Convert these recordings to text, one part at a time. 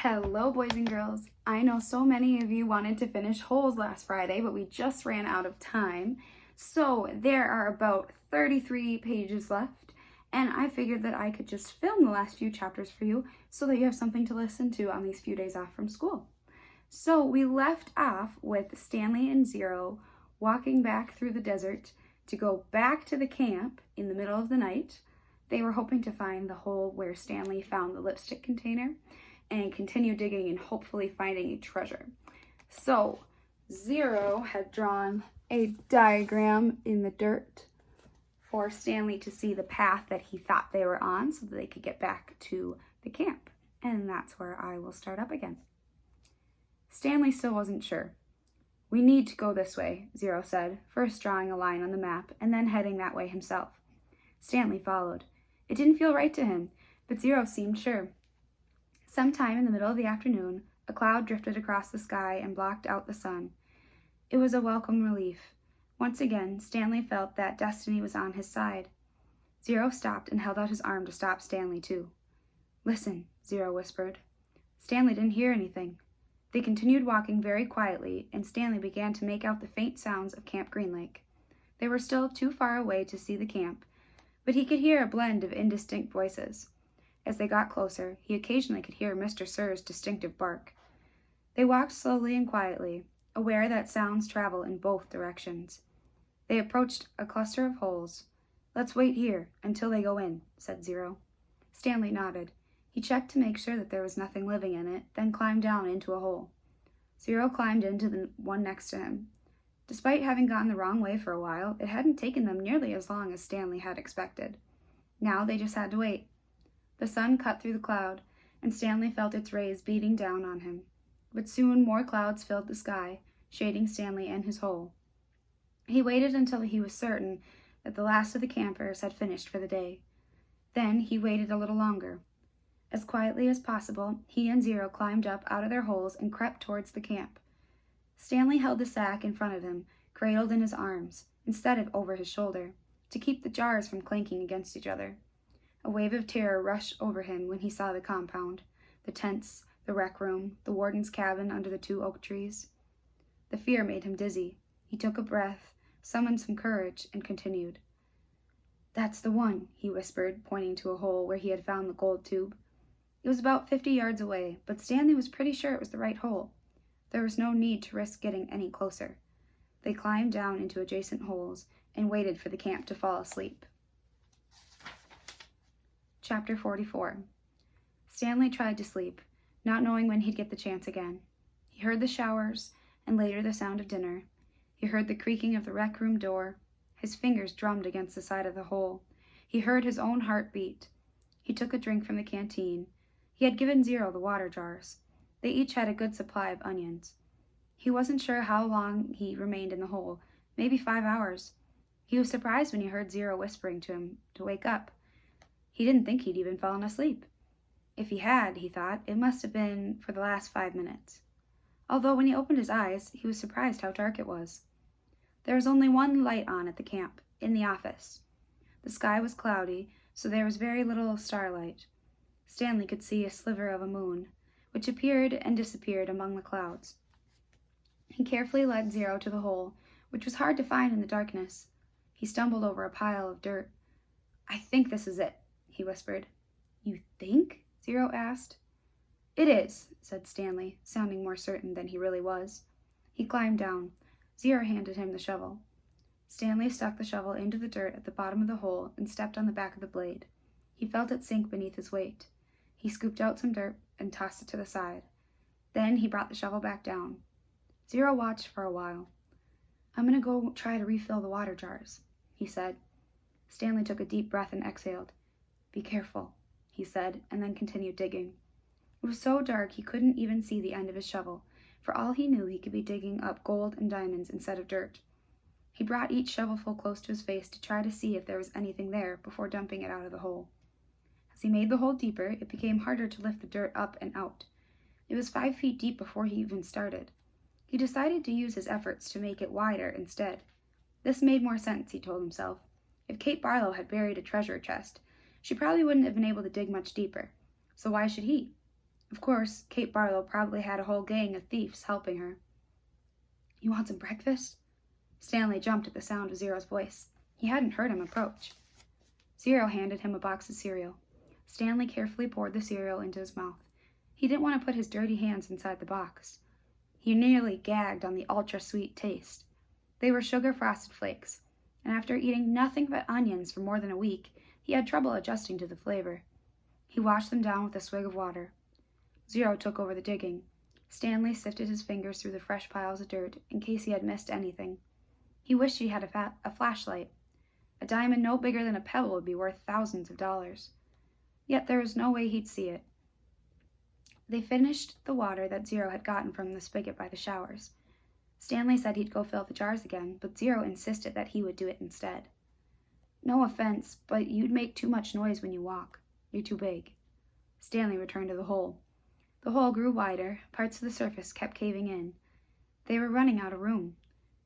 Hello, boys and girls. I know so many of you wanted to finish Holes last Friday, but we just ran out of time. So there are about 33 pages left, and I figured that I could just film the last few chapters for you so that you have something to listen to on these few days off from school. So we left off with Stanley and Zero walking back through the desert to go back to the camp in the middle of the night. They were hoping to find the hole where Stanley found the lipstick container and continue digging and hopefully finding a treasure. So Zero had drawn a diagram in the dirt for Stanley to see the path that he thought they were on so that they could get back to the camp. And that's where I will start up again. Stanley still wasn't sure. "We need to go this way," Zero said, first drawing a line on the map and then heading that way himself. Stanley followed. It didn't feel right to him, but Zero seemed sure. Sometime in the middle of the afternoon, a cloud drifted across the sky and blocked out the sun. It was a welcome relief. Once again, Stanley felt that destiny was on his side. Zero stopped and held out his arm to stop Stanley, too. "Listen," Zero whispered. Stanley didn't hear anything. They continued walking very quietly, and Stanley began to make out the faint sounds of Camp Green Lake. They were still too far away to see the camp, but he could hear a blend of indistinct voices. As they got closer, he occasionally could hear Mr. Sir's distinctive bark. They walked slowly and quietly, aware that sounds travel in both directions. They approached a cluster of holes. "Let's wait here until they go in," said Zero. Stanley nodded. He checked to make sure that there was nothing living in it, then climbed down into a hole. Zero climbed into the one next to him. Despite having gone the wrong way for a while, it hadn't taken them nearly as long as Stanley had expected. Now they just had to wait. The sun cut through the cloud, and Stanley felt its rays beating down on him. But soon more clouds filled the sky, shading Stanley and his hole. He waited until he was certain that the last of the campers had finished for the day. Then he waited a little longer. As quietly as possible, he and Zero climbed up out of their holes and crept towards the camp. Stanley held the sack in front of him, cradled in his arms, instead of over his shoulder, to keep the jars from clanking against each other. A wave of terror rushed over him when he saw the compound, the tents, the rec room, the warden's cabin under the 2 oak trees. The fear made him dizzy. He took a breath, summoned some courage, and continued. "That's the one," he whispered, pointing to a hole where he had found the gold tube. It was about 50 yards away, but Stanley was pretty sure it was the right hole. There was no need to risk getting any closer. They climbed down into adjacent holes and waited for the camp to fall asleep. Chapter 44. Stanley tried to sleep, not knowing when he'd get the chance again. He heard the showers, and later the sound of dinner. He heard the creaking of the rec room door. His fingers drummed against the side of the hole. He heard his own heart beat. He took a drink from the canteen. He had given Zero the water jars. They each had a good supply of onions. He wasn't sure how long he remained in the hole, maybe 5 hours. He was surprised when he heard Zero whispering to him to wake up. He didn't think he'd even fallen asleep. If he had, he thought, it must have been for the last 5 minutes. Although when he opened his eyes, he was surprised how dark it was. There was only one light on at the camp, in the office. The sky was cloudy, so there was very little starlight. Stanley could see a sliver of a moon, which appeared and disappeared among the clouds. He carefully led Zero to the hole, which was hard to find in the darkness. He stumbled over a pile of dirt. "I think this is it," he whispered. "You think?" Zero asked. "It is," said Stanley, sounding more certain than he really was. He climbed down. Zero handed him the shovel. Stanley stuck the shovel into the dirt at the bottom of the hole and stepped on the back of the blade. He felt it sink beneath his weight. He scooped out some dirt and tossed it to the side. Then he brought the shovel back down. Zero watched for a while. "I'm going to go try to refill the water jars," he said. Stanley took a deep breath and exhaled. "Be careful," he said, and then continued digging. It was so dark he couldn't even see the end of his shovel. For all he knew, he could be digging up gold and diamonds instead of dirt. He brought each shovelful close to his face to try to see if there was anything there before dumping it out of the hole. As he made the hole deeper, it became harder to lift the dirt up and out. It was 5 feet deep before he even started. He decided to use his efforts to make it wider instead. This made more sense, he told himself. If Kate Barlow had buried a treasure chest, she probably wouldn't have been able to dig much deeper, so why should he? Of course, Kate Barlow probably had a whole gang of thieves helping her. You want some breakfast? Stanley jumped at the sound of Zero's voice. He hadn't heard him approach. Zero handed him a box of cereal. Stanley carefully poured the cereal into his mouth. He didn't want to put his dirty hands inside the box. He nearly gagged on the ultra-sweet taste. They were sugar-frosted flakes, and after eating nothing but onions for more than a week, he had trouble adjusting to the flavor. He washed them down with a swig of water. Zero took over the digging. Stanley sifted his fingers through the fresh piles of dirt in case he had missed anything. He wished he had a flashlight. A diamond no bigger than a pebble would be worth thousands of dollars. Yet there was no way he'd see it. They finished the water that Zero had gotten from the spigot by the showers. Stanley said he'd go fill the jars again, but Zero insisted that he would do it instead. No offense, but you'd make too much noise when you walk. You're too big. Stanley returned to the hole. The hole grew wider. Parts of the surface kept caving in. They were running out of room.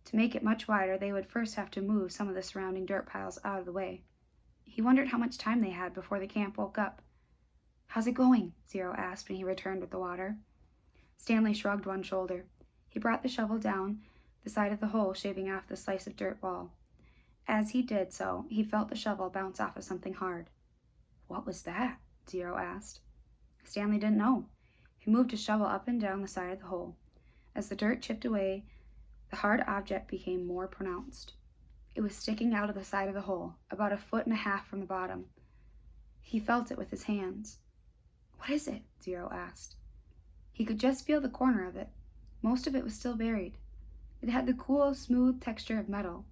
To make it much wider, they would first have to move some of the surrounding dirt piles out of the way. He wondered how much time they had before the camp woke up. How's it going? Zero asked when he returned with the water. Stanley shrugged one shoulder. He brought the shovel down the side of the hole, shaving off the slice of dirt wall. As he did so, he felt the shovel bounce off of something hard. What was that? Zero asked. Stanley didn't know. He moved his shovel up and down the side of the hole. As the dirt chipped away, the hard object became more pronounced. It was sticking out of the side of the hole, about 1.5 feet from the bottom. He felt it with his hands. What is it? Zero asked. He could just feel the corner of it. Most of it was still buried. It had the cool, smooth texture of metal.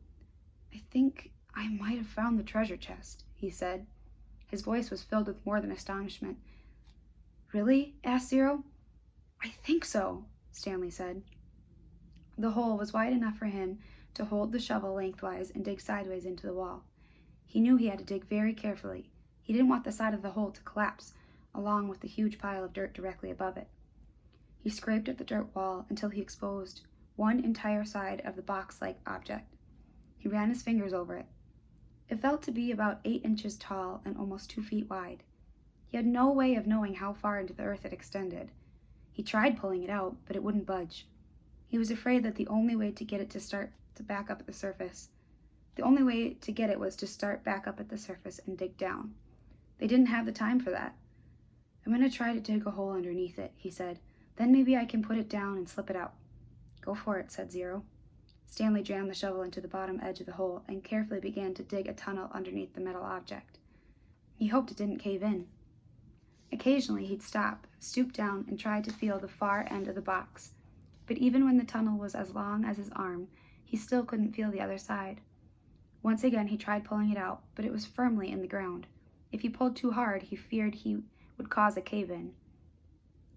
I think I might have found the treasure chest, he said. His voice was filled with more than astonishment. Really? Asked Zero. I think so, Stanley said. The hole was wide enough for him to hold the shovel lengthwise and dig sideways into the wall. He knew he had to dig very carefully. He didn't want the side of the hole to collapse, along with the huge pile of dirt directly above it. He scraped at the dirt wall until he exposed one entire side of the box-like object. He ran his fingers over it. It felt to be about 8 inches tall and almost 2 feet wide. He had no way of knowing how far into the earth it extended. He tried pulling it out, but it wouldn't budge. He was afraid that the only way to get it to back up at the surface. The only way to get it was to start back up at the surface and dig down. They didn't have the time for that. I'm going to try to dig a hole underneath it, he said. Then maybe I can put it down and slip it out. Go for it, said Zero. Stanley jammed the shovel into the bottom edge of the hole and carefully began to dig a tunnel underneath the metal object. He hoped it didn't cave in. Occasionally he'd stop, stoop down, and try to feel the far end of the box. But even when the tunnel was as long as his arm, he still couldn't feel the other side. Once again he tried pulling it out, but it was firmly in the ground. If he pulled too hard, he feared he would cause a cave-in.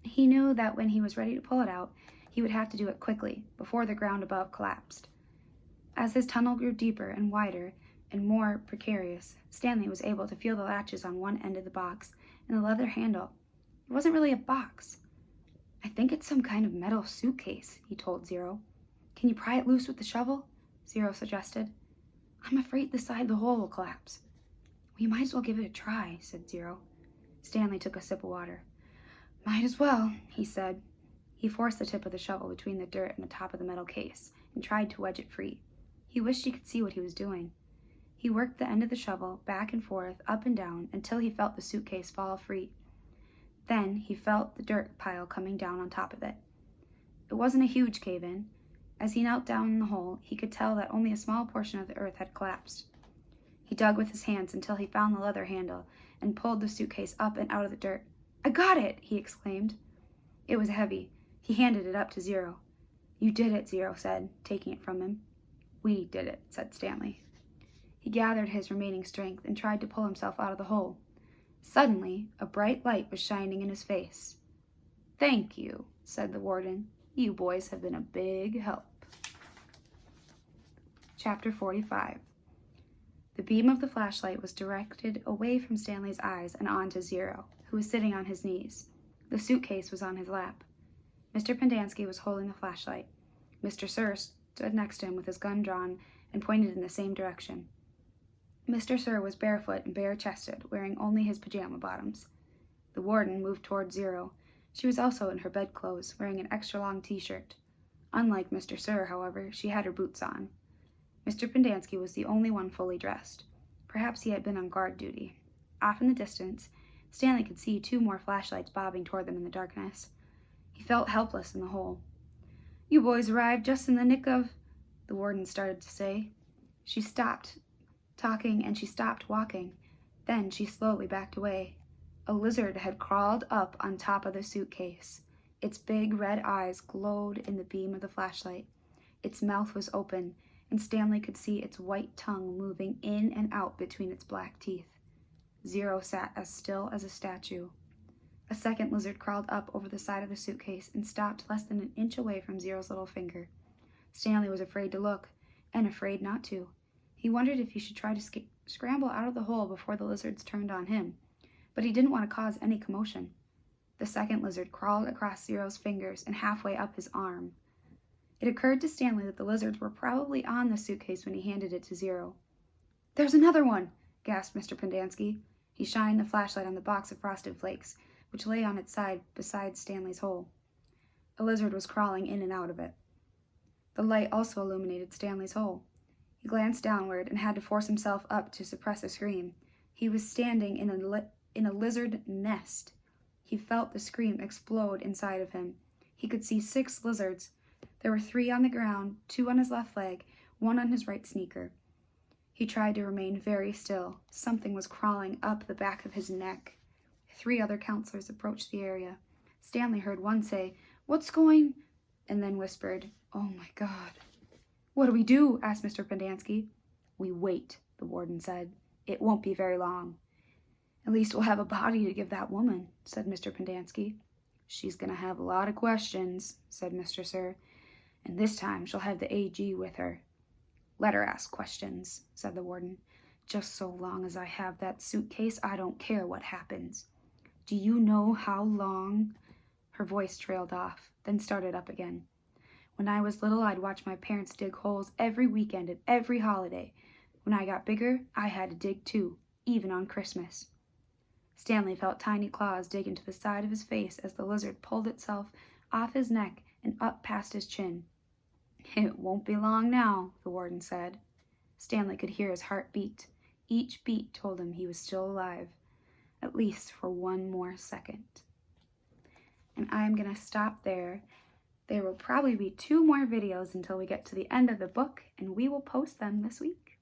He knew that when he was ready to pull it out, he would have to do it quickly, before the ground above collapsed. As his tunnel grew deeper and wider and more precarious, Stanley was able to feel the latches on one end of the box and the leather handle. It wasn't really a box. I think it's some kind of metal suitcase, he told Zero. Can you pry it loose with the shovel? Zero suggested. I'm afraid the side of the hole will collapse. We might as well give it a try, said Zero. Stanley took a sip of water. Might as well, he said. He forced the tip of the shovel between the dirt and the top of the metal case and tried to wedge it free. He wished he could see what he was doing. He worked the end of the shovel back and forth, up and down, until he felt the suitcase fall free. Then he felt the dirt pile coming down on top of it. It wasn't a huge cave-in. As he knelt down in the hole, he could tell that only a small portion of the earth had collapsed. He dug with his hands until he found the leather handle and pulled the suitcase up and out of the dirt. I got it, he exclaimed. It was heavy. He handed it up to Zero. You did it, Zero said, taking it from him. We did it, said Stanley. He gathered his remaining strength and tried to pull himself out of the hole. Suddenly, a bright light was shining in his face. Thank you, said the warden. You boys have been a big help. Chapter 45. The beam of the flashlight was directed away from Stanley's eyes and on to Zero, who was sitting on his knees. The suitcase was on his lap. Mr. Pendanski was holding the flashlight. Mr. Sir stood next to him with his gun drawn and pointed in the same direction. Mr. Sir was barefoot and bare-chested, wearing only his pajama bottoms. The warden moved toward Zero, She was also in her bedclothes, wearing an extra-long t-shirt. Unlike Mr. Sir, however, she had her boots on. Mr. Pendanski was the only one fully dressed. Perhaps he had been on guard duty. Off in the distance, Stanley could see 2 more flashlights bobbing toward them in the darkness. He felt helpless in the hole. "You boys arrived just in the nick of," the warden started to say. She stopped talking and she stopped walking. Then she slowly backed away. A lizard had crawled up on top of the suitcase. Its big red eyes glowed in the beam of the flashlight. Its mouth was open, and Stanley could see its white tongue moving in and out between its black teeth. Zero sat as still as a statue. A second lizard crawled up over the side of the suitcase and stopped less than an inch away from Zero's little finger. Stanley was afraid to look, and afraid not to. He wondered if he should try to scramble out of the hole before the lizards turned on him, but he didn't want to cause any commotion. The second lizard crawled across Zero's fingers and halfway up his arm. It occurred to Stanley that the lizards were probably on the suitcase when he handed it to Zero. "There's another one!" gasped Mr. Pendanski. He shined the flashlight on the box of Frosted Flakes, which lay on its side beside Stanley's hole. A lizard was crawling in and out of it. The light also illuminated Stanley's hole. He glanced downward and had to force himself up to suppress a scream. He was standing in a lizard nest. He felt the scream explode inside of him. He could see 6 lizards. There were 3 on the ground, 2 on his left leg, 1 on his right sneaker. He tried to remain very still. Something was crawling up the back of his neck. 3 other counselors approached the area. Stanley heard one say, "What's going?" and then whispered, "Oh my God." "What do we do?" asked Mr. Pendanski. "We wait," the warden said. "It won't be very long." "At least we'll have a body to give that woman," said Mr. Pendanski. "She's going to have a lot of questions," said Mr. Sir, "and this time she'll have the AG with her." "Let her ask questions," said the warden. "Just so long as I have that suitcase, I don't care what happens. Do you know how long—" Her voice trailed off, then started up again. "When I was little, I'd watch my parents dig holes every weekend and every holiday. When I got bigger, I had to dig too, even on Christmas." Stanley felt tiny claws dig into the side of his face as the lizard pulled itself off his neck and up past his chin. "It won't be long now," the warden said. Stanley could hear his heart beat. Each beat told him he was still alive, at least for 1 more second. And I'm going to stop there. There will probably be 2 more videos until we get to the end of the book, and we will post them this week.